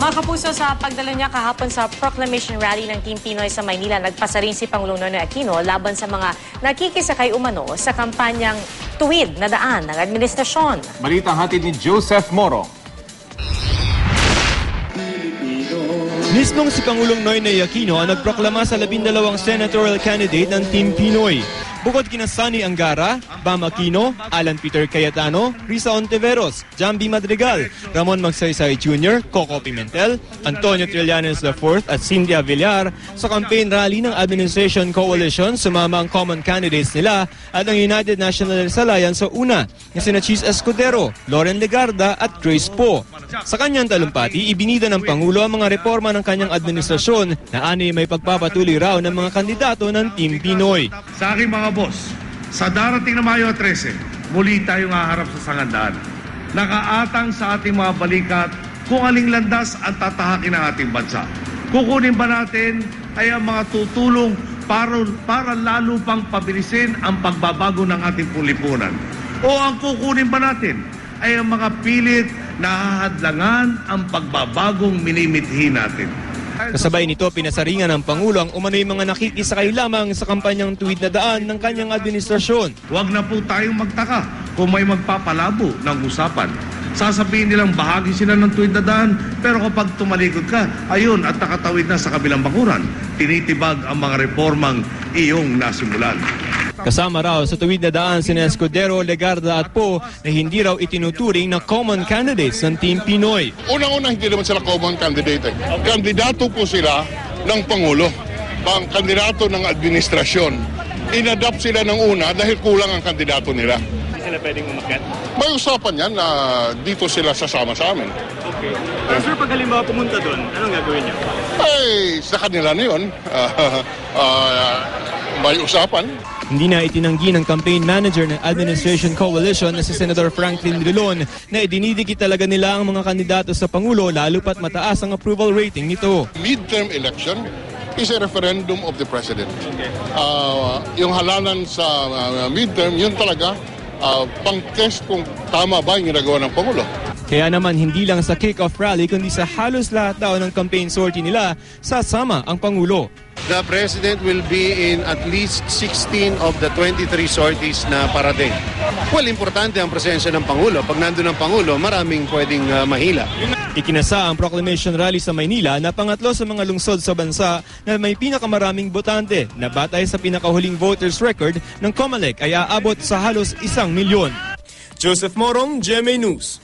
Mga kapuso, sa pagdalo niya kahapon sa proclamation rally ng Team Pinoy sa Maynila, nagpasa rin si Pangulong Noynoy Aquino laban sa mga nakikisakay umano sa kampanyang Tuwid na Daan ng administrasyon. Balitang hatid ni Joseph Moro. Mismong si Pangulong Noynoy Aquino ang nagproklama sa 12 senatorial candidate ng Team Pinoy. Bukod kina Sonny Angara, Bam Aquino, Alan Peter Cayetano, Risa Ontiveros, Jambi Madrigal, Ramon Magsaysay Jr., Coco Pimentel, Antonio Trillanes IV at Cynthia Villar, sa campaign rally ng Administration Coalition sumama ang common candidates nila at ang United Nationalist Alliance sa una, na sina Cheese Escudero, Loren Legarda at Grace Poe. Sa kanyang talumpati, ibinida ng Pangulo ang mga reforma ng kanyang administrasyon na ani may pagpapatuloy raw ng mga kandidato ng Team Pinoy. Sa aking mga boss, sa darating na Mayo 13, muli tayong haharap sa sangandaan. Nakaatang sa ating mga balikat kung aling landas ang tatahakin ng ating bansa. Kukunin ba natin ay ang mga tutulong para lalo pang pabilisin ang pagbabago ng ating pulipunan? O ang kukunin ba natin ay ang mga pilit na hahadlangan ang pagbabagong minimithi natin? Kasabay nito, pinasaringan ng Pangulo ang umano'y mga nakikisakay lamang sa kampanyang Tuwid na Daan ng kanyang administrasyon. Huwag na po tayong magtaka kung may magpapalabo ng usapan. Sasabihin nilang bahagi sila ng Tuwid na Daan, pero kapag tumalikod ka, ayun, at nakatawid na sa kabilang bakuran, tinitibag ang mga reformang iyong nasimulan. Kasama raw sa Tuwid na Daan sina Escudero, Legarda at Poe na hindi raw itinuturing na common candidates ng Team Pinoy. Unang-una, hindi naman sila common candidate. Kandidato po sila ng Pangulo, pang kandidato ng administrasyon. Inadapt sila ng una dahil kulang ang kandidato nila. Hindi sila pwedeng umakyat? May usapan yan na dito sila sasama sa amin. Okay. Pero sir, pag halimbawa pumunta doon, anong gagawin niyo? Ay, sa kanila na yun. May usapan. Hindi na itinanggi ng campaign manager ng Administration Coalition na si Senator Franklin Drilon na idinidikit talaga nila ang mga kandidato sa Pangulo lalo pat mataas ang approval rating nito. Midterm election is a referendum of the President. Yung halalan sa midterm, yun talaga pang-test kung tama ba yung ginagawa ng Pangulo. Kaya naman hindi lang sa kick-off rally kundi sa halos lahat daw ng campaign sortie nila sasama ang Pangulo. The President will be in at least 16 of the 23 sorties na parating. Well, importante ang presensya ng Pangulo. Pag nandun ang Pangulo, maraming pwedeng mahila. Ikinasa ang proclamation rally sa Maynila na pangatlo sa mga lungsod sa bansa na may pinakamaraming botante na batay sa pinakahuling voters record ng COMELEC ay aabot sa halos 1 milyon. Joseph Morong, GMA News.